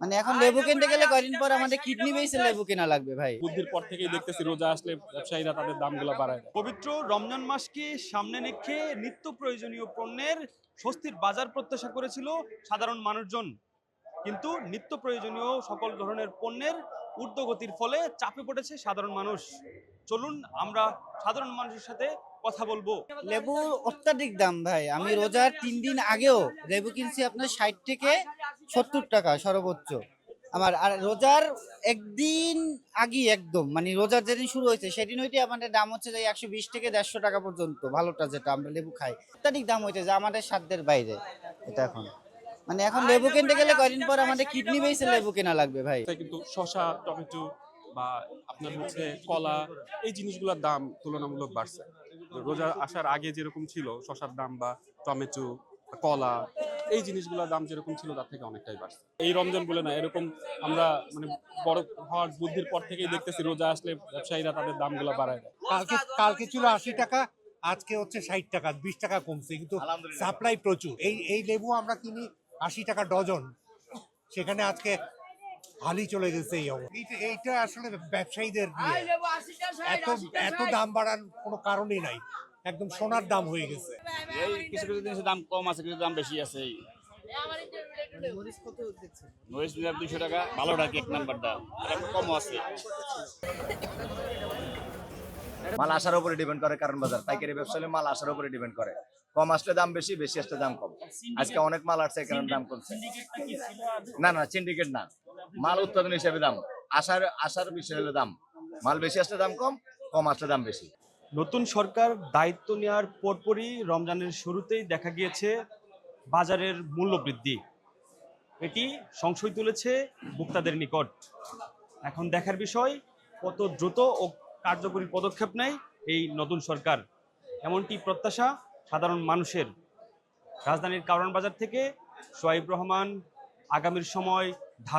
মানে এখন লেবু কিনতে গেলে কয়দিন পর আমাদের কিডনি বেসে লেবু কেনা লাগবে ভাই। বুদ্ধির পর থেকেই দেখতেছি রোজা আসলে ব্যবসায়ীরা তাদের দামগুলো বাড়ায় দেয়। পবিত্র রমজান মাসকে সামনে রেখে নিত্য প্রয়োজনীয় পণ্যের স্বস্তির বাজার প্রত্যাশা করেছিল সাধারণ মানুষজন, কিন্তু নিত্য প্রয়োজনীয় সকল ধরনের পণ্যের ঊর্ধ্বগতির ফলে চাপে পড়েছে সাধারণ মানুষ। চলুন আমরা সাধারণ মানুষের সাথে কথা বলবো। লেবু অত্যাধিক দাম ভাই। আমি রোজার 3 দিন আগেও লেবু কিনছি আপনার 60 থেকে 70 টাকা সর্বোচ্চ। আমার আর রোজার একদিন আগে একদম মানে রোজার যেদিন শুরু হয়েছে সেদিন হইতে আমাদের দাম হচ্ছে যে 120 থেকে 150 টাকা পর্যন্ত, ভালোটা যেটা আমরা লেবু খাই। অত্যাধিক দাম হইছে যে আমাদের সাধ্যের বাইরে এটা এখন। মানে এখন লেবু কিনতে গেলে কয়দিন পর আমাদের কিডনি বেসে লেবু কেনা লাগবে ভাই। কিন্তু শসা, টমেটো বা আপনার হচ্ছে কলা, এই জিনিসগুলোর দাম তুলনামূলক বাড়ছে। রোজা আসার আগে যেরকম ছিল শসার দাম বা টমেটো, কলা, এই জিনিসগুলোর দাম যেরকম ছিল তার থেকে অনেকটাই বাড়ছে। এই রমজান বলে না, এরকম আমরা মানে বড় হওয়ার বুদ্ধির পর থেকেই দেখতেছি রোজা আসলে ব্যবসায়ীরা তাদের দামগুলো বাড়ায় দেয়। কালকে কালকে ছিল 80 টাকা, আজকে হচ্ছে 60 টাকা, 20 টাকা কমছে, কিন্তু সাপ্লাই প্রচুর। এই লেবু আমরা কিনি 80 টাকা ডজন, সেখানে আজকে হালি চলে গেছে। এই অবস্থা, এইটা আসলে ব্যবসায়ীদের নিয়ে এত এত দাম বাড়ার কোনো কারণই নাই, একদম সোনার দাম হয়ে গেছে। এই কিছু কিছু জিনিসের দাম কম আছে, কিছু দাম বেশি আছে। এই মরিচ নিলাম 200 টাকা, ভালোটা কি এক নাম্বারটা, আর একটু কম আছে। মাল আসার উপরে ডিপেন্ড করে, কারণ বাজার পাইকারি ব্যবসা হলে মাল আসার উপরে ডিপেন্ড করে। কম আসলে দাম বেশি, বেশি আসলে দাম কম। আজকে অনেক মাল আসছে, কারণ দাম কমছে। না না, সিন্ডিকেট না, মাল উৎপাদন হিসেবে দাম। আসার বিষয় হলে দাম, মাল বেশি আসলে দাম কম, কম আসলে দাম বেশি। নতুন সরকার দায়িত্ব নেওয়ার পরপরই রমজানের শুরুতেই দেখা গিয়েছে বাজারের মূল্য বৃদ্ধি। এটি সংশয় তুলেছে ভোক্তাদের নিকট। এখন দেখার বিষয় কত দ্রুত ও কার্যকরী পদক্ষেপ নেয় এই নতুন সরকার, এমনটি প্রত্যাশা সাধারণ মানুষের। রাজধানীর কারওয়ান বাজার থেকে সোহাইব রহমান, আগামীর সময়।